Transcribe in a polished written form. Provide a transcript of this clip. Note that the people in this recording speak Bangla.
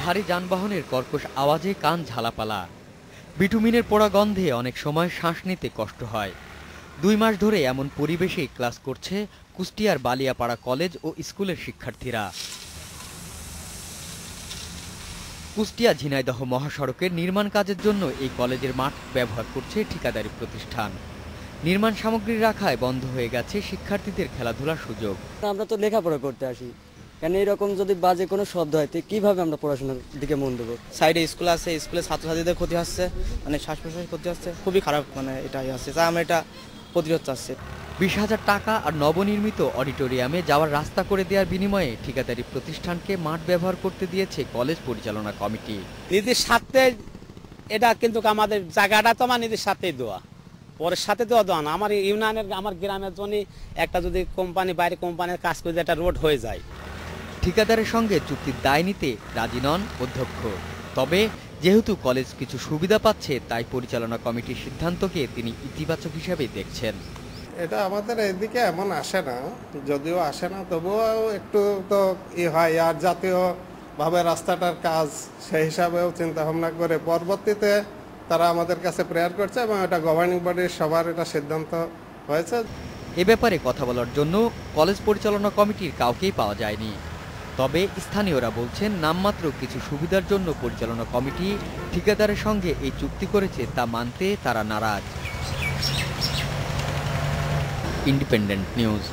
ভারী যানবাহনের কর্কশ আওয়াজে কান ঝালাপালা। বিটুমিনের পোড়া গন্ধে অনেক সময় শ্বাস নিতে কষ্ট হয়। 2 মাস ধরে এমন পরিবেশেই ক্লাস করছে কুষ্টিয়ার বালিয়াপাড়া কলেজ ও স্কুলের শিক্ষার্থীরা। কুষ্টিয়া ঝিনাইদহ মহাসড়কের নির্মাণ কাজের জন্য এই কলেজের মাঠ ব্যবহার করছে ঠিকাদারি প্রতিষ্ঠান। নির্মাণ সামগ্রী রাখায় বন্ধ হয়ে গেছে শিক্ষার্থীদের খেলাধুলার সুযোগ। আমরা তো লেখাপড়া করতে আসি, কেন এরকম যদি বাজে কোনো শব্দ হয় তো কিভাবে আমরা পড়াশোনার দিকে মন দেবো? সাইডে স্কুল আছে, স্কুলে ছাত্রছাত্রীদের ক্ষতি হচ্ছে, মানে শ্বাস প্রশ্বাসের ক্ষতি হচ্ছে, খুবই খারাপ, মানে এটাই আছে, তাই আমরা এটা প্রতিরোধ চাচ্ছি। 20,000 টাকা আর নবনির্মিত অডিটোরিয়ামে যাওয়ার রাস্তা করে দেওয়ার বিনিময়ে ঠিকাদারি প্রতিষ্ঠানকে মাঠ ব্যবহার করতে দিয়েছে কলেজ পরিচালনা কমিটি। নিজের সাথে এটা কিন্তু আমাদের জায়গাটা তো আমার নিজের সাথেই দেওয়া, পরের সাথে দেওয়া না। আমার ইউনিয়নের আমার গ্রামের জন্য একটা যদি কোম্পানি বাইরে কোম্পানির কাজ করে একটা রোড হয়ে যায়। ঠিকাদারের সঙ্গে চুক্তির দায় নিতে রাজি নন অধ্যক্ষ। তবে যেহেতু কলেজ কিছু সুবিধা পাচ্ছে, তাই পরিচালনা কমিটির সিদ্ধান্তকে তিনি ইতিবাচক হিসেবে দেখছেন। এটা আমাদের এদিকে এমন আসে না, যদিও আসে না তবুও একটু তো হয়। আর জাতীয়ভাবে রাস্তাটার কাজ সেই হিসাবেও চিন্তা ভাবনা করে পরবর্তীতে তারা আমাদের কাছে প্রেয়ার করছে এবং এটা গভর্নিং বডির সবার এটা সিদ্ধান্ত হয়েছে। এ ব্যাপারে কথা বলার জন্য কলেজ পরিচালনা কমিটির কাউকেই পাওয়া যায়নি। তবে স্থানীয়রা বলছেন, নামমাত্র কিছু সুবিধার জন্য পরিচালনা কমিটি ঠিকাদারের সঙ্গে এই চুক্তি করেছে, তা মানতে তারা নারাজ। Independent news.